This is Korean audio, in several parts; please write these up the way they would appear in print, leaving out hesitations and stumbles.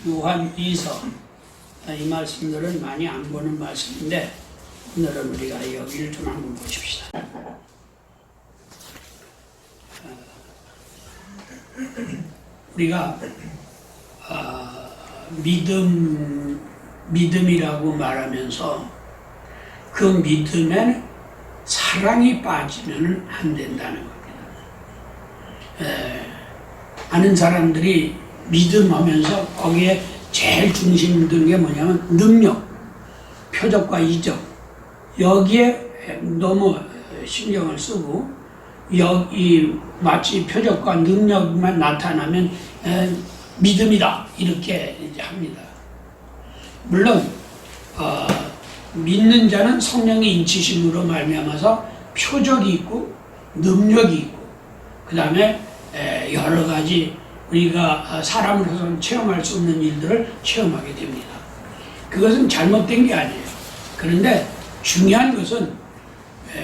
요한이서 이 말씀들은 많이 안 보는 말씀인데 오늘은 우리가 여기를 좀 한번 보십시다. 우리가 믿음이라고 말하면서 그 믿음에 사랑이 빠지면 안 된다는 겁니다. 아는 사람들이 믿음하면서 거기에 제일 중심 둔 게 뭐냐면 능력, 표적과 이적, 여기에 너무 신경을 쓰고 여기 마치 표적과 능력만 나타나면 믿음이다 이렇게 이제 합니다. 물론 믿는 자는 성령의 인치심으로 말미암아서 표적이 있고 능력이 있고 그 다음에 여러 가지 우리가 사람으로서는 체험할 수 없는 일들을 체험하게 됩니다. 그것은 잘못된 게 아니에요. 그런데 중요한 것은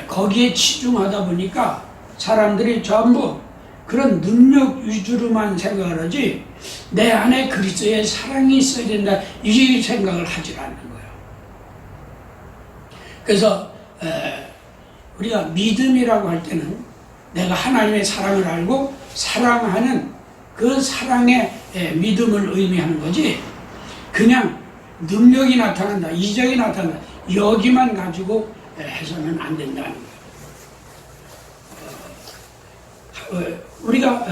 거기에 치중하다 보니까 사람들이 전부 그런 능력 위주로만 생각을 하지 내 안에 그리스도의 사랑이 있어야 된다 이 생각을 하지 않는 거예요. 그래서 우리가 믿음이라고 할 때는 내가 하나님의 사랑을 알고 사랑하는 그 사랑의 믿음을 의미하는 거지 그냥 능력이 나타난다, 이적이 나타난다 여기만 가지고 해서는 안 된다는 거예요. 우리가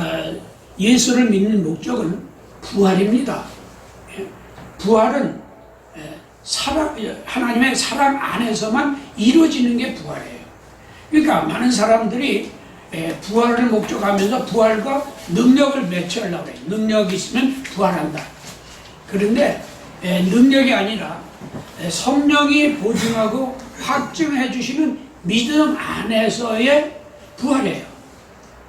예수를 믿는 목적은 부활입니다. 부활은 하나님의 사랑 안에서만 이루어지는 게 부활이에요. 그러니까 많은 사람들이 부활을 목적하면서 부활과 능력을 매치하려고 해요. 능력이 있으면 부활한다. 그런데 능력이 아니라 성령이 보증하고 확증해 주시는 믿음 안에서의 부활이에요.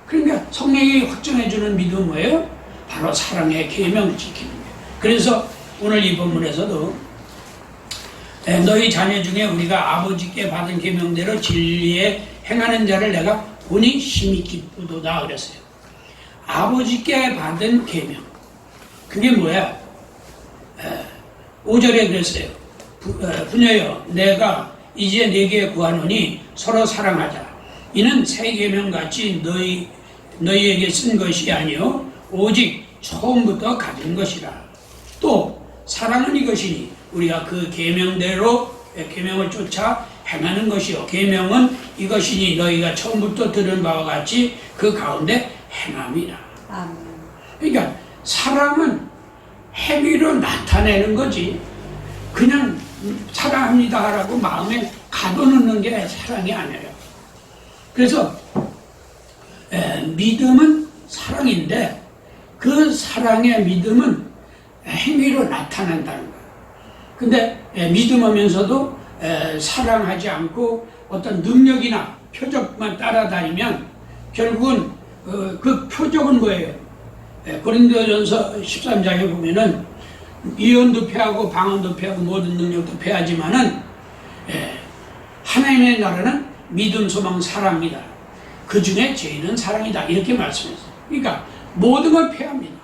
그러니까 성령이 확증해 주는 믿음은 뭐예요? 바로 사랑의 계명을 지키는 거예요. 그래서 오늘 이 본문에서도 너희 자녀 중에 우리가 아버지께 받은 계명대로 진리에 행하는 자를 내가 보니 심히 기쁘도다 그랬어요. 아버지께 받은 계명 그게 뭐야? 5절에 그랬어요. 부녀여 내가 이제 네게 구하노니 서로 사랑하자. 이는 새 계명같이 너희에게 쓴 것이 아니요 오직 처음부터 가진 것이라. 또 사랑은 이것이니 우리가 그 계명대로 계명을 쫓아 행하는 것이요 계명은 이것이니 너희가 처음부터 들은 바와 같이 그 가운데 행함이라. 그러니까 사랑은 행위로 나타내는 거지 그냥 사랑합니다 라고 마음에 가둬놓는 게 사랑이 아니에요. 그래서 믿음은 사랑인데 그 사랑의 믿음은 행위로 나타난다는 거예요. 근데 믿음하면서도 사랑하지 않고 어떤 능력이나 표적만 따라다니면 결국은 그 표적은 뭐예요? 고린도전서 13장에 보면은 예언도 패하고 방언도 패하고 모든 능력도 패하지만은 하나님의 나라는 믿음, 소망, 사랑이다. 그 중에 제일은 사랑이다. 이렇게 말씀했어요. 그러니까 모든 걸 패합니다.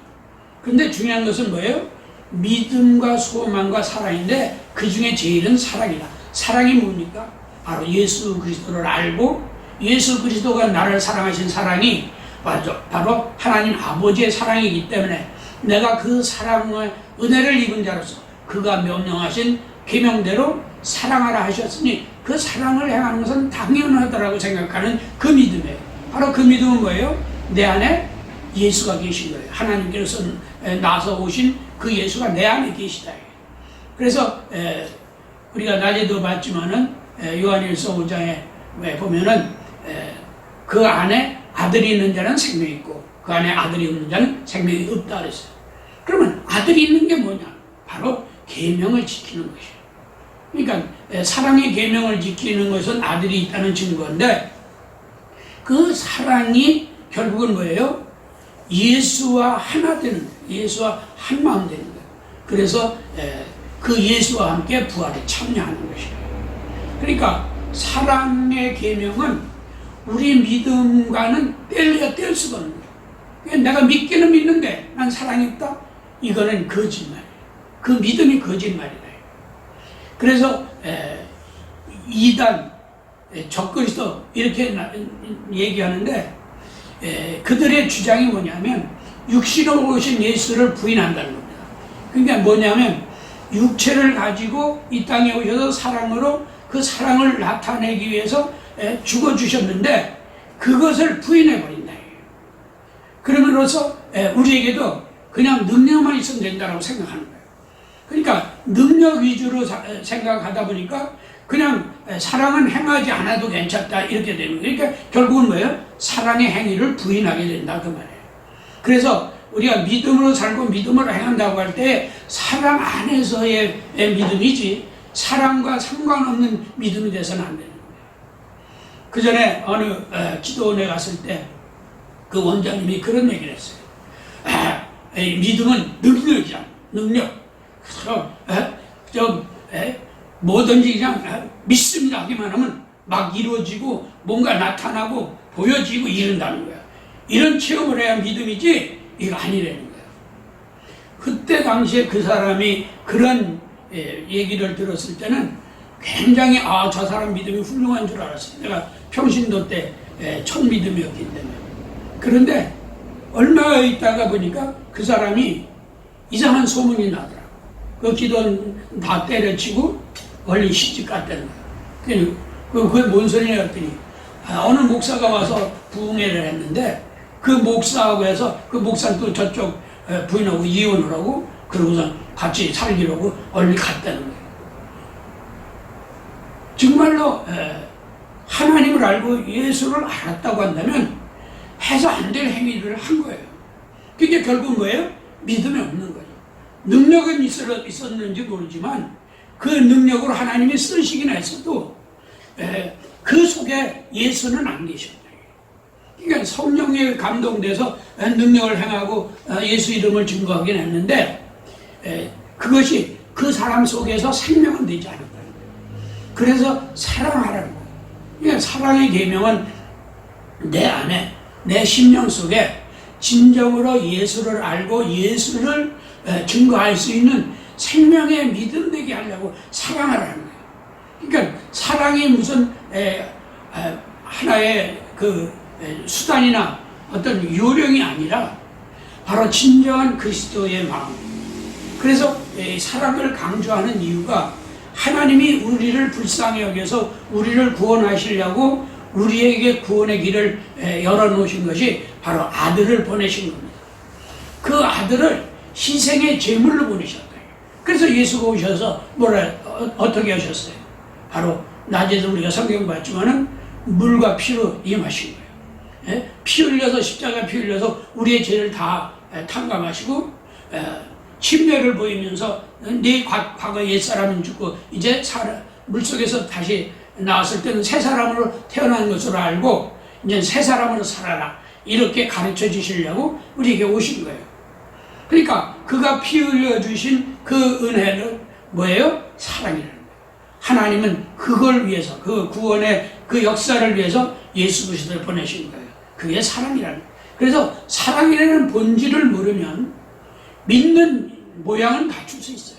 근데 중요한 것은 뭐예요? 믿음과 소망과 사랑인데 그 중에 제일은 사랑이다. 사랑이 뭡니까? 바로 예수 그리스도를 알고 예수 그리스도가 나를 사랑하신 사랑이 바로 하나님 아버지의 사랑이기 때문에 내가 그 사랑의 은혜를 입은 자로서 그가 명령하신 계명대로 사랑하라 하셨으니 그 사랑을 행하는 것은 당연하다라고 생각하는 그 믿음이에요. 바로 그 믿음은 뭐예요? 내 안에 예수가 계신 거예요. 하나님께서 나서 오신 그 예수가 내 안에 계시다. 그래서 우리가 낮에도 봤지만은 요한일서 5장에 보면은 그 안에 아들이 있는 자는 생명이 있고 그 안에 아들이 없는 자는 생명이 없다 그랬어요. 그러면 아들이 있는 게 뭐냐? 바로 계명을 지키는 것이에요. 그러니까 사랑의 계명을 지키는 것은 아들이 있다는 증거인데 그 사랑이 결국은 뭐예요? 예수와 하나 되는 거예요. 예수와 한 마음 되는 거예요. 그래서 그 예수와 함께 부활에 참여하는 것이에요. 그러니까 사랑의 계명은 우리 믿음과는 뗄 수가 없는 거예요. 내가 믿기는 믿는데 난 사랑이 없다? 이거는 거짓말이에요. 그 믿음이 거짓말이다. 그래서 이단 적그리스도 이렇게 얘기하는데 그들의 주장이 뭐냐면 육신으로 오신 예수를 부인한다는 겁니다. 그러니까 뭐냐면 육체를 가지고 이 땅에 오셔서 사랑으로 그 사랑을 나타내기 위해서 죽어주셨는데 그것을 부인해버린다. 그러므로써 우리에게도 그냥 능력만 있으면 된다고 생각하는 거예요. 그러니까 능력 위주로 생각하다 보니까 그냥 사랑은 행하지 않아도 괜찮다 이렇게 되는 거예요. 그러니까 결국은 뭐예요? 사랑의 행위를 부인하게 된다 그 말이에요. 그래서 우리가 믿음으로 살고 믿음으로 행한다고 할 때 사랑 안에서의 믿음이지 사랑과 상관없는 믿음이 돼서는 안 되는 거예요. 그 전에 어느 기도원에 갔을 때 그 원장님이 그런 얘기를 했어요. 믿음은 능력이야, 능력. 그래서 뭐든지 그냥 믿습니다 하기만 하면 막 이루어지고 뭔가 나타나고 보여지고 이른다는 거야. 이런 체험을 해야 믿음이지 이거 아니라는 거야. 그때 당시에 그 사람이 그런 얘기를 들었을 때는 굉장히 저 사람 믿음이 훌륭한 줄 알았어요. 내가 평신도 때 첫 믿음이었기 때문에. 그런데 얼마 있다가 보니까 그 사람이 이상한 소문이 나더라고. 그 기도원 다 때려치고 원리 시집 갔다는 거야. 그게 뭔 소리냐 했더니 어느 목사가 와서 부흥회를 했는데 그 목사하고 해서 그 목사는 또 저쪽 부인하고 이혼을 하고 그러고서 같이 살기로 얼리 갔다는 거예요. 정말로 하나님을 알고 예수를 알았다고 한다면 해서 안 될 행위를 한 거예요. 그게 결국 뭐예요? 믿음이 없는 거죠. 능력은 있었는지 모르지만 그 능력으로 하나님이 쓰시긴 했어도 그 속에 예수는 안 계셨다. 그러니까 성령에 감동돼서 능력을 행하고 예수 이름을 증거하긴 했는데 그것이 그 사람 속에서 생명은 되지 않았다는 거예요. 그래서 사랑하라는 거예요. 그러니까 사랑의 계명은 내 안에 내 심령 속에 진정으로 예수를 알고 예수를 증거할 수 있는 생명의 믿음 되게 하려고 사랑하라는 거예요. 그러니까 사랑이 무슨 하나의 그 수단이나 어떤 요령이 아니라 바로 진정한 그리스도의 마음. 그래서 사랑을 강조하는 이유가 하나님이 우리를 불쌍히 여겨서 우리를 구원하시려고 우리에게 구원의 길을 열어놓으신 것이 바로 아들을 보내신 겁니다. 그 아들을 희생의 제물로 보내셨다. 그래서 예수가 오셔서 어떻게 하셨어요? 바로 낮에도 우리가 성경 봤지만은 물과 피로 임하신 거예요. 피 흘려서 십자가 피 흘려서 우리의 죄를 다 탕감하시고 침례를 보이면서 네 과거 옛사람은 죽고 이제 물속에서 다시 나왔을 때는 새 사람으로 태어난 것으로 알고 이제 새 사람으로 살아라 이렇게 가르쳐 주시려고 우리에게 오신 거예요. 그러니까 그가 피 흘려 주신 그 은혜는 뭐예요? 사랑이라는 거예요. 하나님은 그걸 위해서 그 구원의 그 역사를 위해서 예수 그리스도를 보내신 거예요. 그게 사랑이라는 거예요. 그래서 사랑이라는 본질을 모르면 믿는 모양은 갖출 수 있어요.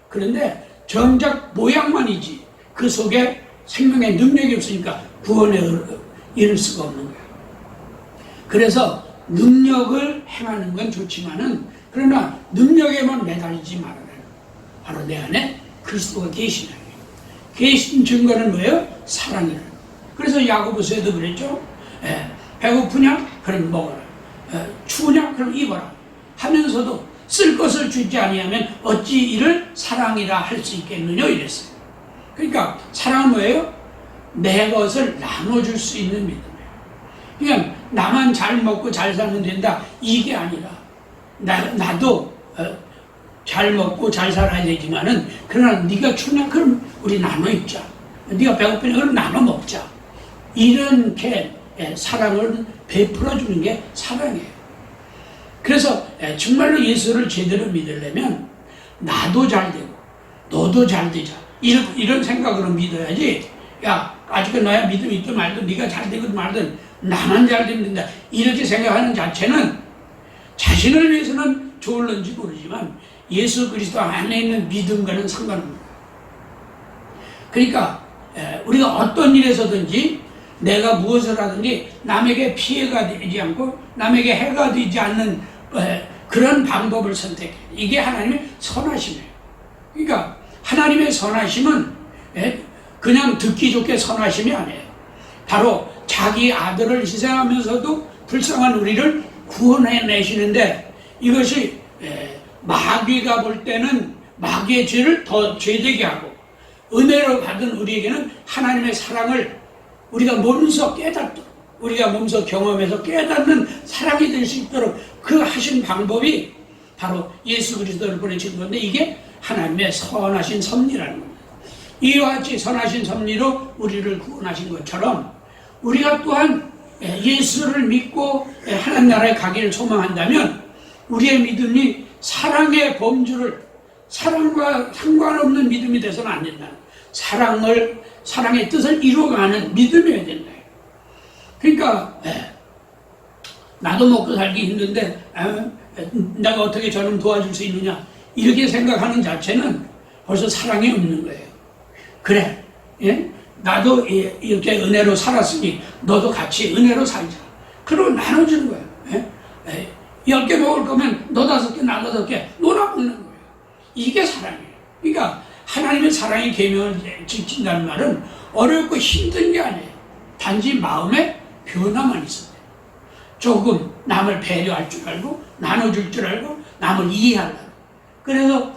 그런데 정작 모양만이지 그 속에 생명의 능력이 없으니까 구원에 이를 수가 없는 거예요. 그래서 능력을 행하는 건 좋지만은 그러나 능력에만 매달리지 말아라. 바로 내 안에 그리스도가 계시는 거예요. 계신 증거는 뭐예요? 사랑이라는 거예요. 그래서 야고보서에도 그랬죠. 배고프냐? 그럼 먹어라. 추우냐? 그럼 입어라. 하면서도 쓸 것을 주지 아니하면 어찌 이를 사랑이라 할 수 있겠느냐 이랬어요. 그러니까 사랑은 뭐예요? 내 것을 나눠줄 수 있는 믿음이에요. 그냥 나만 잘 먹고 잘 살면 된다 이게 아니라 나도 잘 먹고 잘 살아야 되지만은 그러나 네가 추냐 그럼 우리 나눠 입자. 네가 배고프냐 그럼 나눠 먹자. 이렇게 사랑을 베풀어 주는 게 사랑이에요. 그래서 정말로 예수를 제대로 믿으려면 나도 잘 되고 너도 잘 되자 이런 생각으로 믿어야지. 야 아직은 나야 믿음 있든 말든 네가 잘 되든 말든 나만 잘 되면 된다 이렇게 생각하는 자체는 자신을 위해서는 좋을런지 모르지만 예수 그리스도 안에 있는 믿음과는 상관없습니다. 그러니까 우리가 어떤 일에서든지 내가 무엇을 하든지 남에게 피해가 되지 않고 남에게 해가 되지 않는 그런 방법을 선택해. 이게 하나님의 선하심이에요. 그러니까 하나님의 선하심은 그냥 듣기 좋게 선하심이 아니에요. 바로 자기 아들을 희생하면서도 불쌍한 우리를 구원해내시는데, 이것이 마귀가 볼 때는 마귀의 죄를 더 죄되게 하고, 은혜로 받은 우리에게는 하나님의 사랑을 우리가 몸소 깨닫도록, 우리가 몸소 경험해서 깨닫는 사랑이 될 수 있도록 그 하신 방법이 바로 예수 그리스도를 보내신 건데, 이게 하나님의 선하신 섭리라는 겁니다. 이와 같이 선하신 섭리로 우리를 구원하신 것처럼 우리가 또한 예수를 믿고 하나님 나라에 가기를 소망한다면 우리의 믿음이 사랑의 범주를, 사랑과 상관없는 믿음이 돼서는 안 된다. 사랑의 뜻을 이루어가는 믿음이어야 된다. 그러니까 나도 먹고 살기 힘든데 내가 어떻게 저놈 도와줄 수 있느냐, 이렇게 생각하는 자체는 벌써 사랑이 없는 거예요. 그래, 나도 이렇게 은혜로 살았으니 너도 같이 은혜로 살자. 그러고 나눠주는 거예요. 10개 먹을 거면 너 5개, 나 5개 놀아 먹는 거예요. 이게 사랑이에요. 그러니까 하나님의 사랑의 계명을 지킨다는 말은 어렵고 힘든 게 아니에요. 단지 마음의 변화만 있어요. 조금 남을 배려할 줄 알고, 나눠줄 줄 알고, 남을 이해하려고. 그래서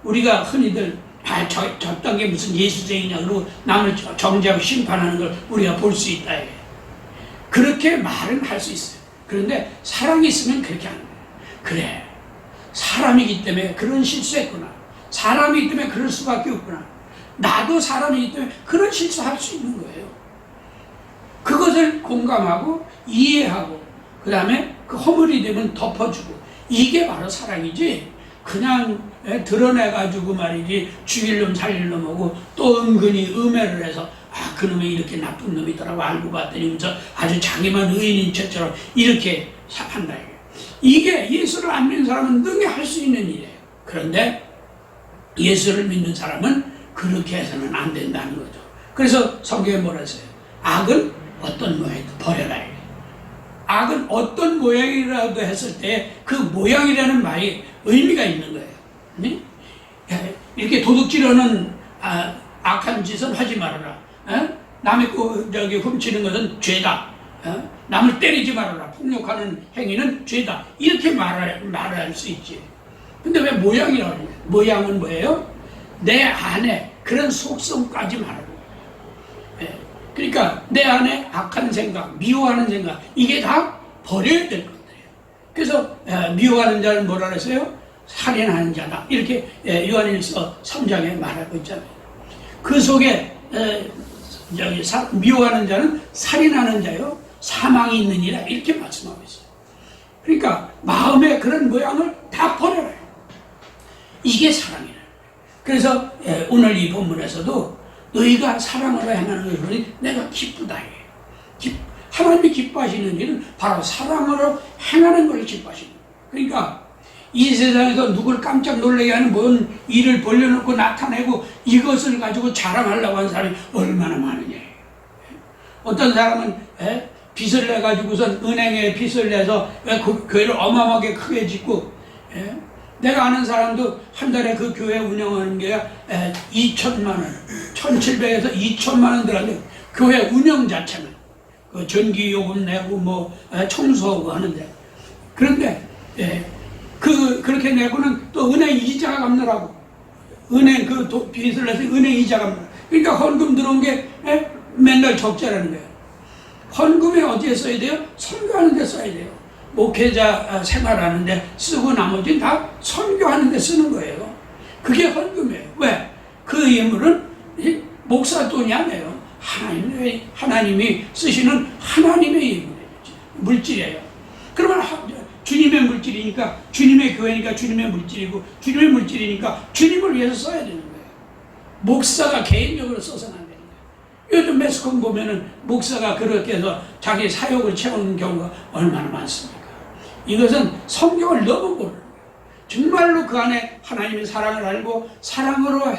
우리가 흔히들 저딴 게 무슨 예수쟁이냐 그러고 남을 정죄하고 심판하는 걸 우리가 볼 수 있다. 그렇게 말은 할 수 있어요. 그런데 사랑이 있으면 그렇게 안 돼요. 그래, 사람이기 때문에 그런 실수했구나. 사람이기 때문에 그럴 수밖에 없구나. 나도 사람이기 때문에 그런 실수할 수 있는 거예요. 그것을 공감하고 이해하고 그 다음에 그 허물이 되면 덮어주고, 이게 바로 사랑이지, 그냥 드러내가지고 말이지 죽일 놈 살릴 놈하고 또 은근히 음해를 해서 그놈이 이렇게 나쁜 놈이더라고 알고 봤더니 아주 자기만 의인인 척처럼 이렇게 한다. 이게 예수를 안 믿는 사람은 능히 할 수 있는 일이에요. 그런데 예수를 믿는 사람은 그렇게 해서는 안 된다는 거죠. 그래서 성경에 뭐라 했어요? 악은 어떤 모양이든 버려라. 악은 어떤 모양이라도 했을 때 그 모양이라는 말이 의미가 있는 거예요. 이렇게 도둑질하는 악한 짓은 하지 말아라. 남의 훔치는 것은 죄다. 남을 때리지 말아라. 폭력하는 행위는 죄다. 이렇게 말할 수 있지. 근데 왜 모양이라고 해요? 모양은 뭐예요? 내 안에 그런 속성까지 말하고. 그러니까 내 안에 악한 생각, 미워하는 생각, 이게 다 버려야 될 것들이에요. 그래서 미워하는 자는 뭐라 그랬어요? 살인하는 자다. 이렇게 요한일서 3장에 말하고 있잖아요. 그 속에 미워하는 자는 살인하는 자요, 사망이 있느니라, 이렇게 말씀하고 있어요. 그러니까 마음의 그런 모양을 다 버려라. 이게 사랑이라. 그래서 오늘 이 본문에서도 너희가 사랑으로 행하는 것을 보니 내가 기쁘다. 하나님이 기뻐하시는 일은 바로 사랑으로 행하는 것을 기뻐하시는 거예요. 그러니까 이 세상에서 누굴 깜짝 놀라게 하는 뭔 일을 벌려놓고 나타내고 이것을 가지고 자랑하려고 하는 사람이 얼마나 많으냐. 어떤 사람은 빚을 내가지고선 은행에 빚을 내서 교회를 어마어마하게 크게 짓고, 내가 아는 사람도 한 달에 그 교회 운영하는 게 2천만 원, 1,700에서 2천만 원 들어가는데, 교회 운영 자체는 그 전기 요금 내고 뭐 청소하고 하는데, 그런데 그렇게 내고는 또 은행 이자가 갚느라고, 은행 빚을 내서 은행 이자가 갚느라고. 그러니까 헌금 들어온 게 맨날 적자라는 거예요. 헌금이 어디에 써야 돼요? 선교하는 데 써야 돼요. 목회자 생활하는데 쓰고 나머지는 다 선교하는 데 쓰는 거예요. 그게 헌금이에요. 왜? 그 예물은 목사 돈이 아니에요. 하나님이 쓰시는 하나님의 예물이에요. 물질이에요. 그러면 주님의 물질이니까, 주님의 교회니까 주님의 물질이고, 주님의 물질이니까 주님을 위해서 써야 되는 거예요. 목사가 개인적으로 써서는 안 되는 거예요. 요즘 매스컴 보면은 목사가 그렇게 해서 자기 사역을 채우는 경우가 얼마나 많습니까? 이것은 성경을 너무 모르는 거예요. 정말로 그 안에 하나님의 사랑을 알고 사랑으로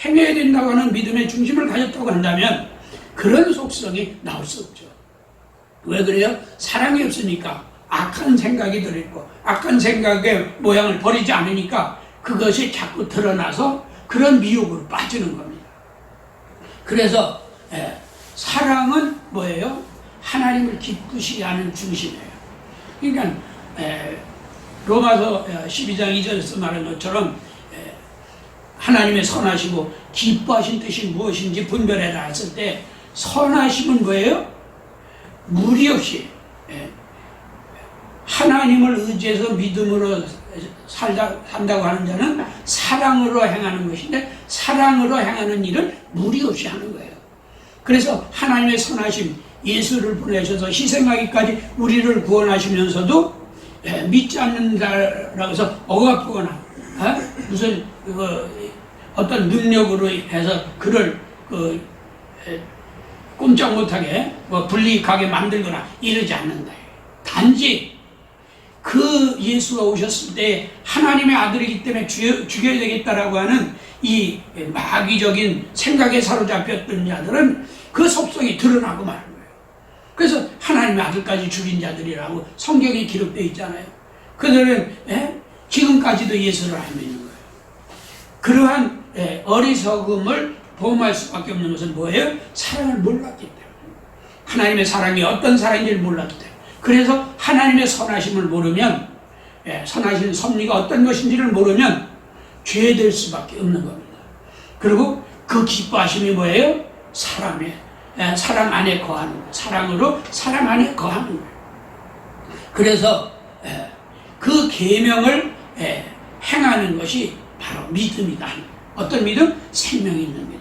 행해야 된다고 하는 믿음의 중심을 가졌다고 한다면 그런 속성이 나올 수 없죠. 왜 그래요? 사랑이 없으니까 악한 생각이 들어있고 악한 생각의 모양을 버리지 않으니까 그것이 자꾸 드러나서 그런 미혹으로 빠지는 겁니다. 그래서 사랑은 뭐예요? 하나님을 기쁘시게 하는 중심이에요. 그러니까 로마서 12장 2절에서 말한 것처럼 하나님의 선하시고 기뻐하신 뜻이 무엇인지 분별해라 했을 때 선하심은 뭐예요? 무리 없이 하나님을 의지해서 믿음으로 산다고 하는 자는 사랑으로 행하는 것인데 사랑으로 행하는 일을 무리 없이 하는 거예요. 그래서 하나님의 선하심, 예수를 보내셔서 희생하기까지 우리를 구원하시면서도 믿지 않는다라고 해서 억압하거나 무슨 어떤 능력으로 해서 그를 꼼짝 못하게 불이익하게 만들거나 이러지 않는다. 단지 그 예수가 오셨을 때 하나님의 아들이기 때문에 죽여야 되겠다라고 하는 이 마귀적인 생각에 사로잡혔던 자들은 그 속성이 드러나고 마는 거예요. 그래서 하나님의 아들까지 죽인 자들이라고 성경에 기록되어 있잖아요. 그들은 지금까지도 예수를 안 믿는 거예요. 그러한 어리석음을 범할 수밖에 없는 것은 뭐예요? 사랑을 몰랐기 때문에. 하나님의 사랑이 어떤 사랑인지를 몰랐기 때문에. 그래서 하나님의 선하심을 모르면 선하신 섭리가 어떤 것인지를 모르면 죄될 수밖에 없는 겁니다. 그리고 그 기뻐하심이 뭐예요? 사랑 안에 거하는 거예요. 사랑으로 사랑 안에 거하는 거예요. 그래서 그 계명을 행하는 것이 바로 믿음이다. 어떤 믿음? 생명이 있는 믿음.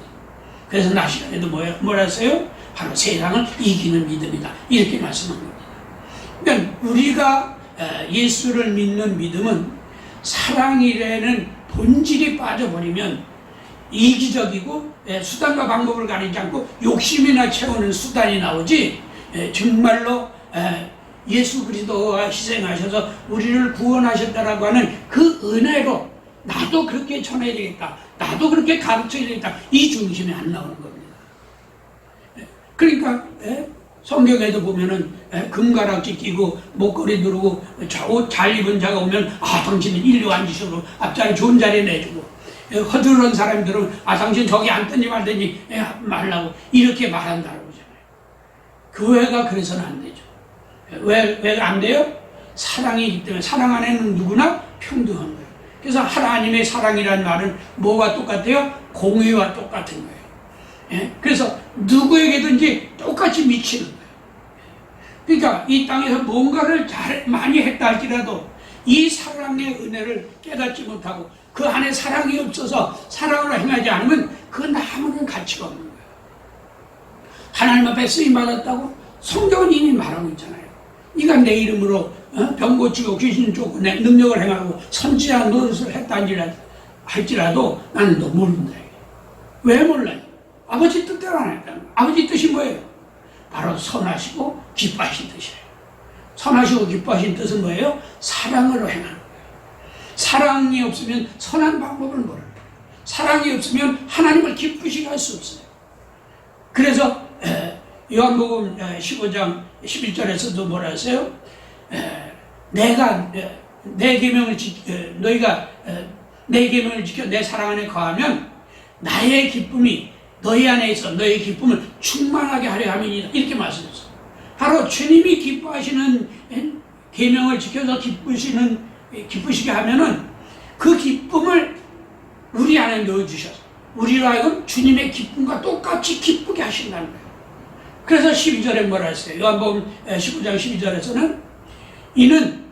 그래서 나 시간에도 뭐라 했어요? 바로 세상을 이기는 믿음이다. 이렇게 말씀한 겁니다. 그러니까 우리가 예수를 믿는 믿음은 사랑이라는 본질이 빠져버리면 이기적이고 수단과 방법을 가리지 않고 욕심이나 채우는 수단이 나오지 정말로 예수 그리스도가 희생하셔서 우리를 구원하셨다라고 하는 그 은혜로 나도 그렇게 전해야 되겠다. 나도 그렇게 가르쳐야 되겠다. 이 중심이 안 나오는 겁니다. 그러니까 성경에도 보면은 금가락지 끼고 목걸이 두르고 옷 잘 입은 자가 오면 당신은 일로 앉으시고 앞자리 좋은 자리에 내주고 허들은 사람들은 당신 저기 앉든지 말든지 말라고 이렇게 말한다고 그러잖아요. 교회가 그래서는 안 되죠. 왜 안 돼요? 사랑이기 때문에. 사랑 안에는 누구나 평등한 거예요. 그래서 하나님의 사랑이라는 말은 뭐가 똑같아요? 공의와 똑같은 거예요. 그래서 누구에게든지 똑같이 미치는 거예요. 그러니까 이 땅에서 뭔가를 많이 했다 할지라도 이 사랑의 은혜를 깨닫지 못하고 그 안에 사랑이 없어서 사랑으로 행하지 않으면 그 아무런 가치가 없는 거예요. 하나님 앞에 쓰임받았다고 성경은 이미 말하고 있잖아요. 네가 내 이름으로 병 고치고 귀신 쫓고 내 능력을 행하고 선지자 노릇을 했다 할지라도 나는 너 모른다. 왜 몰라요? 아버지 뜻대로 안 했다는 거예요. 아버지 뜻이 뭐예요? 바로 선하시고 기뻐하신 뜻이에요. 선하시고 기뻐하신 뜻은 뭐예요? 사랑으로 행하는 거예요. 사랑이 없으면 선한 방법을 모릅니다. 사랑이 없으면 하나님을 기쁘시게 할 수 없어요. 그래서 요한복음 15장 11절에서도 뭐라 했어요? 내가 내 계명을 너희가 내 계명을 지켜 내 사랑 안에 거하면 나의 기쁨이 너희 안에 있어 너희 기쁨을 충만하게 하려 함이니라. 이렇게 말씀했어요. 바로 주님이 기뻐하시는 계명을 지켜서 기쁘시게 하면은 그 기쁨을 우리 안에 넣어주셔서 우리로 하여금 주님의 기쁨과 똑같이 기쁘게 하신다는 거예요. 그래서 12절에 뭐라 했어요? 요한복음 19장 12절에서는 이는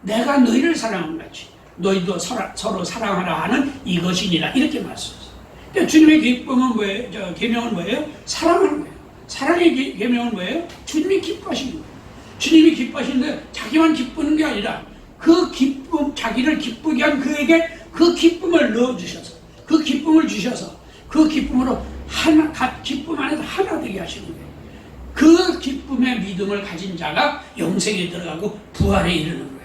내가 너희를 사랑한 같이 너희도 서로 사랑하라 하는 이것이니라. 이렇게 말씀했어요. 그러니까 주님의 기쁨은 뭐예요? 계명은 뭐예요? 사랑하는 거예요. 사랑의 계명은 뭐예요? 주님이 기뻐하시는 거예요. 주님이 기뻐하시는데 자기만 기쁘는 게 아니라 그 기쁨, 자기를 기쁘게 한 그에게 그 기쁨을 넣어주셔서 그 기쁨을 주셔서 그 기쁨으로 기쁨 안에서 하나 되게 하시는 거예요. 그 기쁨의 믿음을 가진 자가 영생에 들어가고 부활에 이르는 거예요.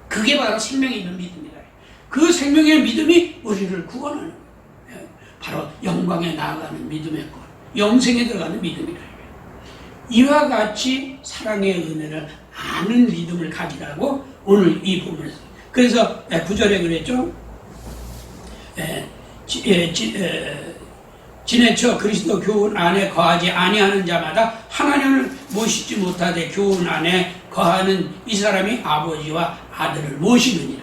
그게 바로 생명이 있는 믿음이다. 그 생명의 믿음이 우리를 구원하는 거예요. 바로 영광에 나아가는 믿음의 것, 영생에 들어가는 믿음이라. 이와 같이 사랑의 은혜를 아는 믿음을 가지라고 오늘 이 부분에서. 그래서 9절에 그랬죠. 지내쳐 그리스도 교훈 안에 거하지 아니하는 자마다 하나님을 모시지 못하되 교훈 안에 거하는 이 사람이 아버지와 아들을 모시느니라.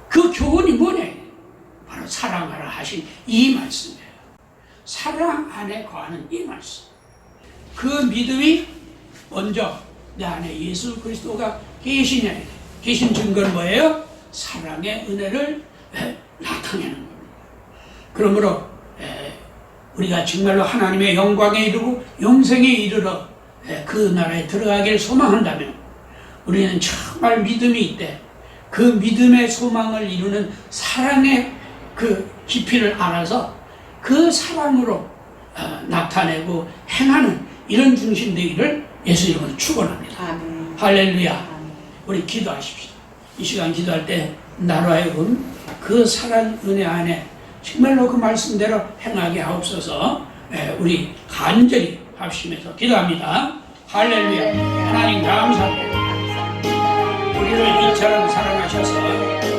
그 교훈이 뭐냐? 바로 사랑하라 하신 이 말씀이에요. 사랑 안에 거하는 이 말씀. 그 믿음이 먼저 내 안에 예수 그리스도가 계시냐, 계신 증거는 뭐예요? 사랑의 은혜를 나타내는 겁니다. 그러므로 우리가 정말로 하나님의 영광에 이르고 영생에 이르러 그 나라에 들어가기를 소망한다면 우리는 정말 믿음이 있대. 그 믿음의 소망을 이루는 사랑의 그 깊이를 알아서 그 사랑으로 나타내고 행하는 이런 중심 되기를 예수 이름으로 축원합니다. 아멘. 할렐루야. 아멘. 우리 기도하십시오. 이 시간 기도할 때 나로 하여금 그 사랑 은혜 안에 정말로 그 말씀대로 행하게 하옵소서. 우리 간절히 합심해서 기도합니다. 할렐루야. 하나님 감사합니다. 우리를 이처럼 사랑하셔서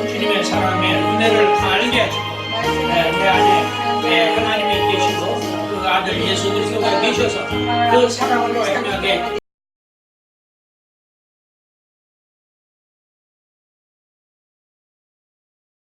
주님의 사랑의 은혜를 알게 하시고 내 안에 하나님이 계시고 그 아들 예수 그리스도가 계셔서 그 사랑으로 행하게